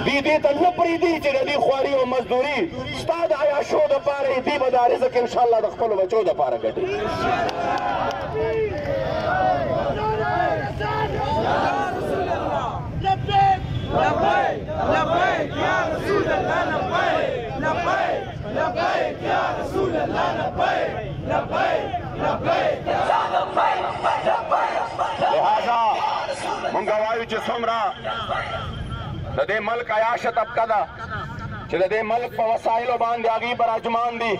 دی دې ته نه پرېږدي چې د دې خواري او مزدوري ستا د عیاشو دپاره یې دی به دا رزق انشاءالله د خپلو بچو دپاره ګټي. لبيك لبيك يا رسول الله لبيك لبيك لبيك يا رسول الله لبيك لبيك لبيك يا لہذا مونږ وایو چې څومره د دې ملک عیاشه طبقه ده چې د دې ملک په وسایلو باندې هغوی براجمان دي،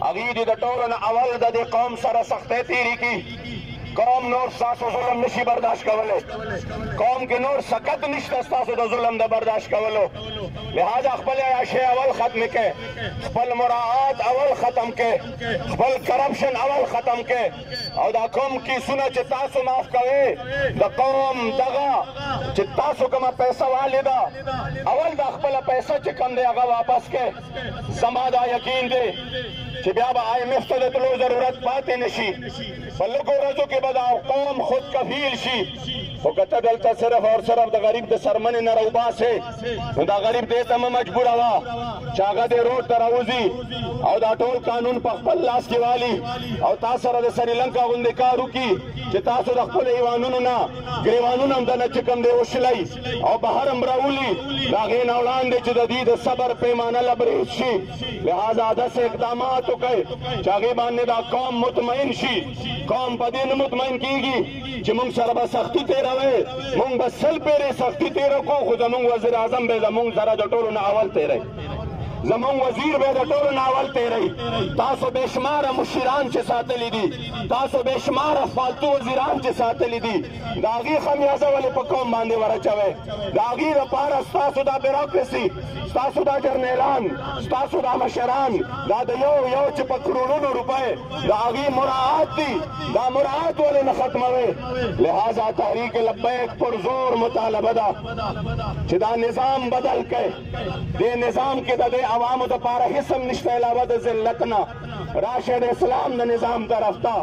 هغوی دې د ټولو نه اول د دې قوم سره سختۍ تېرې کړي. قوم نور ستاسو ظلم نشي برداشت کولی، قوم کې نور سکت نشته ستاسو د ظلم د برداشت کولو. لہذا خپل عیاشۍ اول ختم کړئ، خپل مراعات اول ختم کړئ، خپل کرپشن اول ختم کړئ، او دا کوم کیسونه چې تاسو معاف کوئ د قوم دغه چې تاسو کومه پیسه والې ده اول دا خپله پیسه چې کوم دی هغه واپس کړئ. زما دا یقین دی چې بیا به IMF ته د تلو ضرورت پاتې نشي، په لږو ورځو کې به دا قوم خود کفیل شي. خو که ته دلته صرف او صرف د غریب د سرمنې نه راوباسې نو دا غریب دې ته مه مجبوره وه چې هغه دې روډ ته راوځي او دا ټول قانون په خپل لاس کې والي او تا سره د سریلنکا غوندې کار وکړي چې تاسو د خپلو ایوانونو نه ګریوانونه هم دنه چې کوم دی وشلئ او بهر هم راولي، د هغې نه وړاندې چې د دې د صبر پیمانه لبریز شي. لہذا داسې اقدامات وکړئ چې هغې باندې دا قوم مطمئن شي. قوم په دې نه مطمئن کېږي چې موږ سره به سختي تېروئ، موږ به 100 پېرې سختي تېره کړو خو زموږ وزیر اعظم به زموږ سره د ټولو نه اول تېروي، زمون وزیر به د ټولو نه اول تېروي. تاسو بېشماره مشران چې ساتلي دي، تاسو بېشماره فالتو وزیران چې ساتلي دي، د هغې خمیازه ولې په قوم باندې ورچوئ؟ د هغې دپاره ستاسو دا بیروکراسي، ستاسو دا جرنیلان، ستاسو دا مشران، دا د یو چې په کروڑونو روپۍ د هغې مراعات دي، دا مراعات ولې نه ختموئ؟ لہذا تحریک لبیک پرزور مطالبه ده چې دا نظام بدل کړئ. دې نظام کې د دې عوامو دپاره هېڅ هم نشته علاوه د ذلت نه. راشئ د اسلام د نظام طرف ته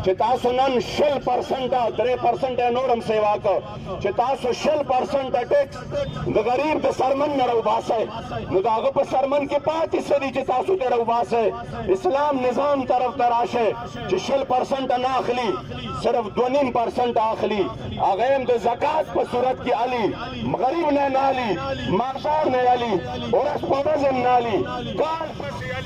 چې تاسو نن 60% 3% نور هم سیوا کړ چې تاسو 60% ټیکس د غریب د سرمن نه راوباسئ، نو د هغه په سرمن کې پاتې څه دي چې تاسو ترې راوباسئ؟ اسلام نظام طرف ته راشئ چې 60% نه اخلي، صرف 2.5% اخلي، هغه هم د زکات په صورت کې علي، غریب نه علي، مالدار نه علي، ورځ په ورځ هم نه علي.